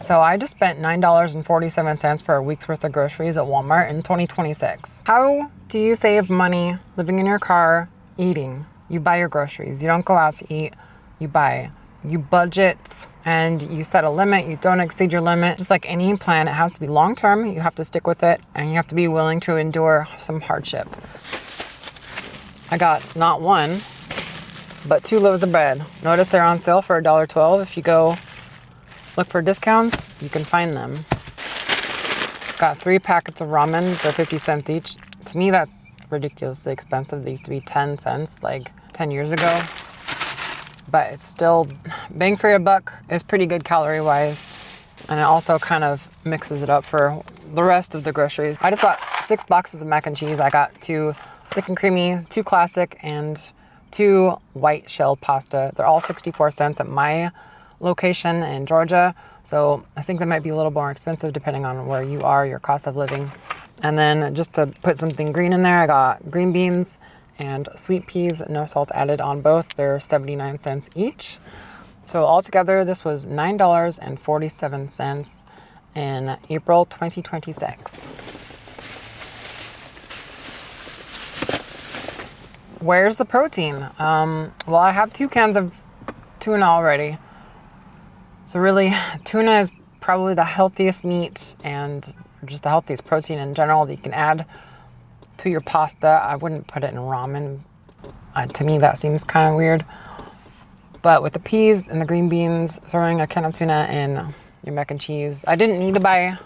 So I just spent $9.47 for a week's worth of groceries at Walmart in 2026. How do you save money living in your car, eating? You buy your groceries. You don't go out to eat, you buy. You budget and you set a limit. You don't exceed your limit. Just like any plan, it has to be long-term. You have to stick with it and you have to be willing to endure some hardship. I got not one, but 2 loaves of bread. Notice they're on sale for $1.12. If you go look for discounts, you can find them. Got 3 packets of ramen for 50 cents each. To me, that's ridiculously expensive. They used to be 10 cents like 10 years ago. But it's still bang for your buck. It's pretty good calorie-wise. And it also kind of mixes it up for the rest of the groceries. I just bought 6 boxes of mac and cheese. I got 2 thick and creamy, 2 classic, and 2 white shell pasta. They're all 64 cents at my location in Georgia. So I think they might be a little more expensive depending on where you are, your cost of living. And then just to put something green in there, I got green beans and sweet peas, no salt added on both. They're 79 cents each. So altogether, this was $9.47 in April 2026. Where's the protein? Well, I have 2 cans of tuna already. So really, tuna is probably the healthiest meat and just the healthiest protein in general that you can add to your pasta. I wouldn't put it in ramen. To me, that seems kind of weird. But with the peas and the green beans, throwing a can of tuna in your mac and cheese. I didn't need to buy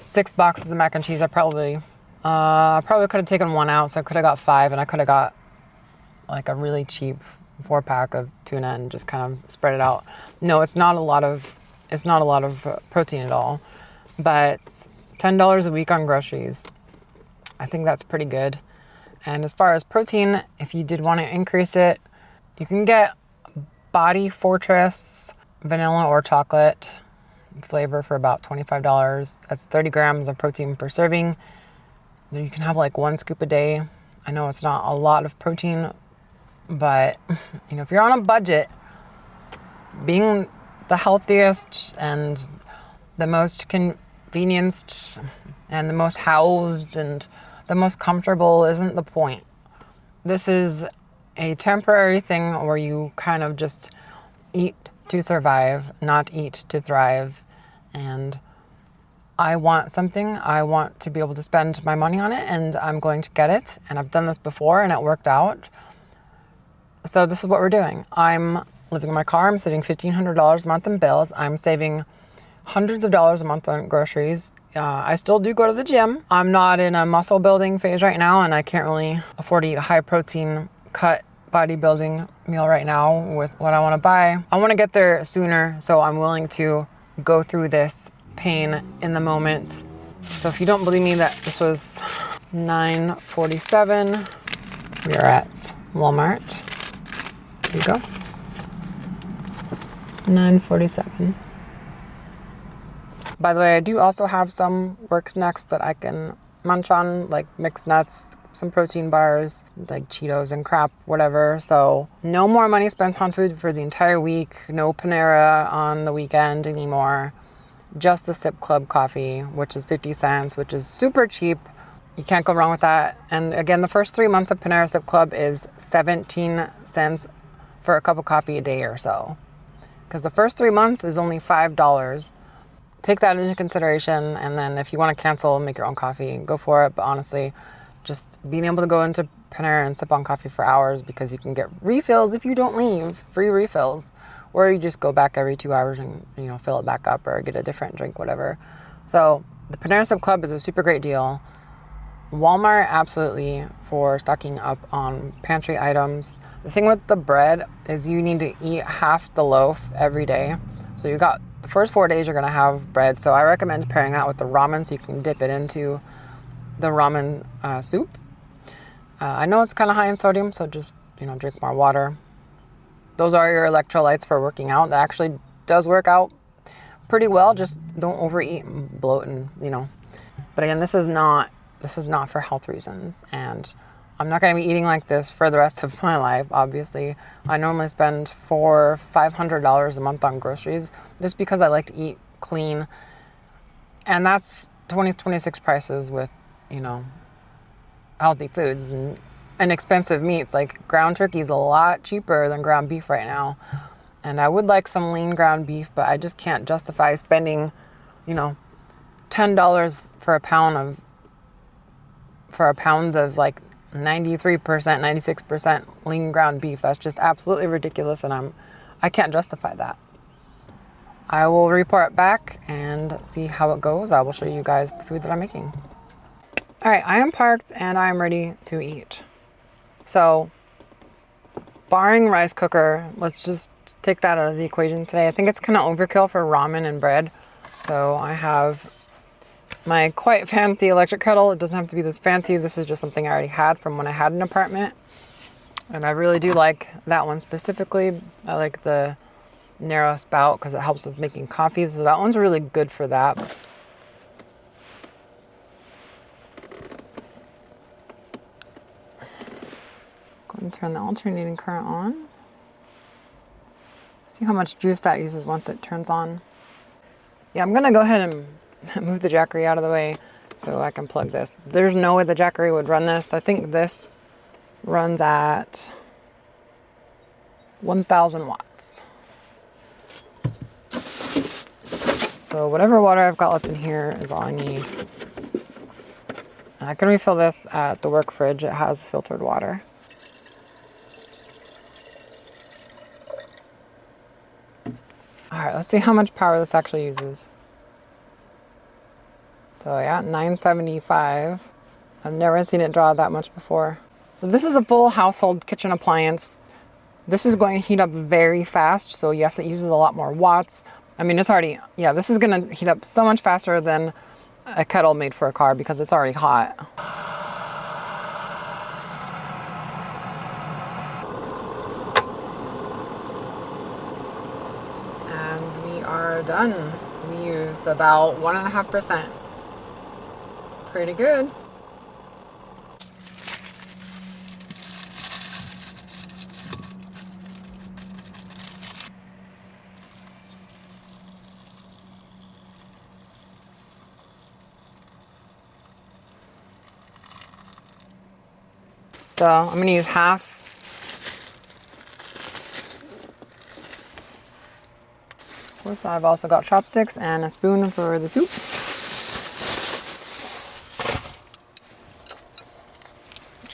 6 boxes of mac and cheese. I probably could have taken 1 out, so I could have got 5, and I could have got like a really cheap 4-pack of tuna and just kind of spread it out. No, it's not a lot of protein at all, but $10 a week on groceries. I think that's pretty good. And as far as protein, if you did want to increase it, you can get Body Fortress vanilla or chocolate flavor for about $25. That's 30 grams of protein per serving. You can have like 1 scoop a day. I know it's not a lot of protein, but if you're on a budget, being the healthiest and the most convenienced and the most housed and the most comfortable isn't the point. This is a temporary thing where you kind of just eat to survive, not eat to thrive. And I want something. I want to be able to spend my money on it, and I'm going to get it. And I've done this before and it worked out. So this is what we're doing. I'm living in my car. I'm saving $1,500 a month in bills. I'm saving hundreds of dollars a month on groceries. I still do go to the gym. I'm not in a muscle building phase right now, and I can't really afford to eat a high protein cut bodybuilding meal right now with what I want to buy. I want to get there sooner, so I'm willing to go through this pain in the moment. So if you don't believe me that this was $9.47, we are at Walmart. Here you go. $9.47. By the way, I do also have some work snacks that I can munch on, like mixed nuts, some protein bars, like Cheetos and crap, whatever. So no more money spent on food for the entire week. No Panera on the weekend anymore. Just the Sip Club coffee, which is 50 cents, which is super cheap. You can't go wrong with that. And again, the first 3 months of Panera Sip Club is 17 cents for a cup of coffee a day or so. Because the first 3 months is only $5. Take that into consideration, and then if you want to cancel, make your own coffee, go for it. But honestly, just being able to go into Panera and sip on coffee for hours, because you can get refills if you don't leave, free refills, or you just go back every 2 hours and fill it back up or get a different drink, whatever. So the Panera Sip Club is a super great deal. Walmart, absolutely, for stocking up on pantry items. The thing with the bread is you need to eat half the loaf every day. So you got the first 4 days you're going to have bread. So I recommend pairing that with the ramen so you can dip it into the ramen soup. I know it's kind of high in sodium, so just, drink more water. Those are your electrolytes for working out. That actually does work out pretty well. Just don't overeat and bloat and, But again, this is not for health reasons. And I'm not going to be eating like this for the rest of my life, obviously. I normally spend $400-500 a month on groceries just because I like to eat clean. And that's 2026 prices with, you know, healthy foods and inexpensive meats. Like ground turkey is a lot cheaper than ground beef right now. And I would like some lean ground beef, but I just can't justify spending, you know, $10 for a pound of like 93%, 96% lean ground beef. That's just absolutely ridiculous, and I can't justify that. I will report back and see how it goes. I will show you guys the food that I'm making. All right, I am parked and I'm ready to eat. So, barring rice cooker, let's just take that out of the equation today. I think it's kind of overkill for ramen and bread. So I have my quite fancy electric kettle. It doesn't have to be this fancy. This is just something I already had from when I had an apartment. And I really do like that one specifically. I like the narrow spout because it helps with making coffee. So that one's really good for that. Go and turn the alternating current on. See how much juice that uses once it turns on. Yeah, I'm gonna go ahead and move the Jackery out of the way so I can plug this. There's no way the Jackery would run this. I think this runs at 1,000 watts. So whatever water I've got left in here is all I need. And I can refill this at the work fridge. It has filtered water. All right, let's see how much power this actually uses. So yeah, 975. I've never seen it draw that much before. So this is a full household kitchen appliance. This is going to heat up very fast. So yes, it uses a lot more watts. I mean, it's already, yeah, this is gonna heat up so much faster than a kettle made for a car because it's already hot. And we are done. We used about 1.5%. Pretty good. So I'm going to use half. Of course, I've also got chopsticks and a spoon for the soup.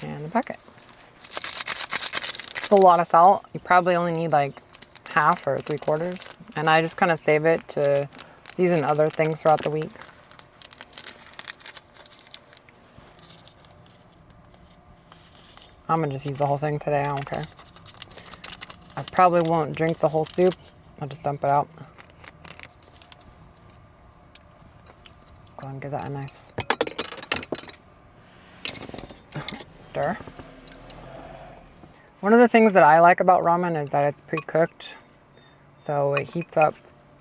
And the packet. It's a lot of salt. You probably only need like half or 3/4. And I just kind of save it to season other things throughout the week. I'm gonna just use the whole thing today, I don't care. I probably won't drink the whole soup. I'll just dump it out. Let's go and give that a nice stir. One of the things that I like about ramen is that it's pre-cooked. So it heats up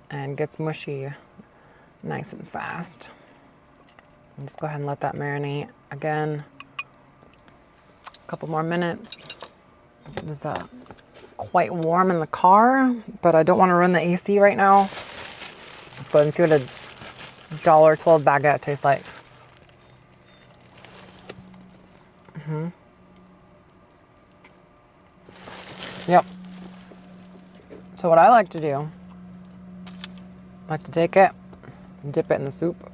and gets mushy nice and fast. Let's go ahead and let that marinate again. Couple more minutes. It is quite warm in the car, but I don't want to run the AC right now. Let's go ahead and see what a $1.12 baguette tastes like. Yep. So what I like to do, I like to take it and dip it in the soup.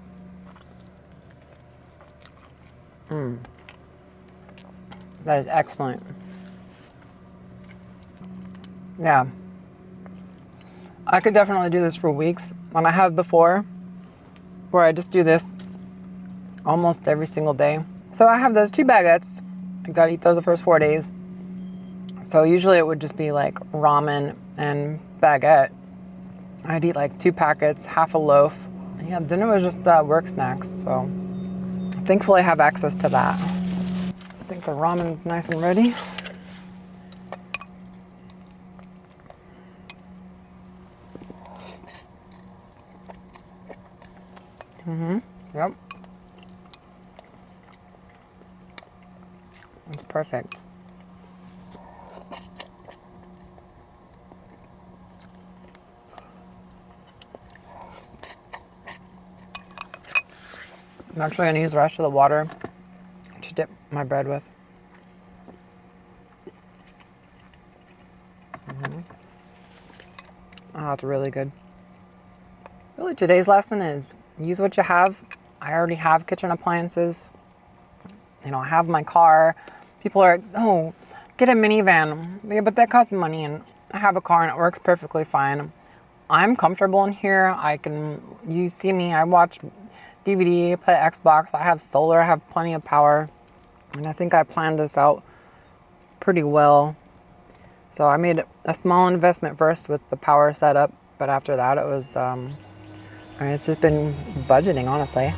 That is excellent. Yeah. I could definitely do this for weeks. And I have before, where I just do this almost every single day. So I have those 2 baguettes. I gotta eat those the first 4 days. So usually it would just be like ramen and baguette. I'd eat like 2 packets, half a loaf. Yeah, dinner was just work snacks. So thankfully I have access to that. I think the ramen's nice and ready. Yep. It's perfect. I'm actually going to use the rest of the water to dip my bread with. Oh, it's really good. Really, today's lesson is use what you have. I already have kitchen appliances. You know, I have my car. People are, oh, get a minivan. Yeah, but that costs money, and I have a car and it works perfectly fine. I'm comfortable in here. You see me, I watch DVD, play Xbox. I have solar, I have plenty of power. And I think I planned this out pretty well. So I made a small investment first with the power setup, but after that it was, it's just been budgeting, honestly.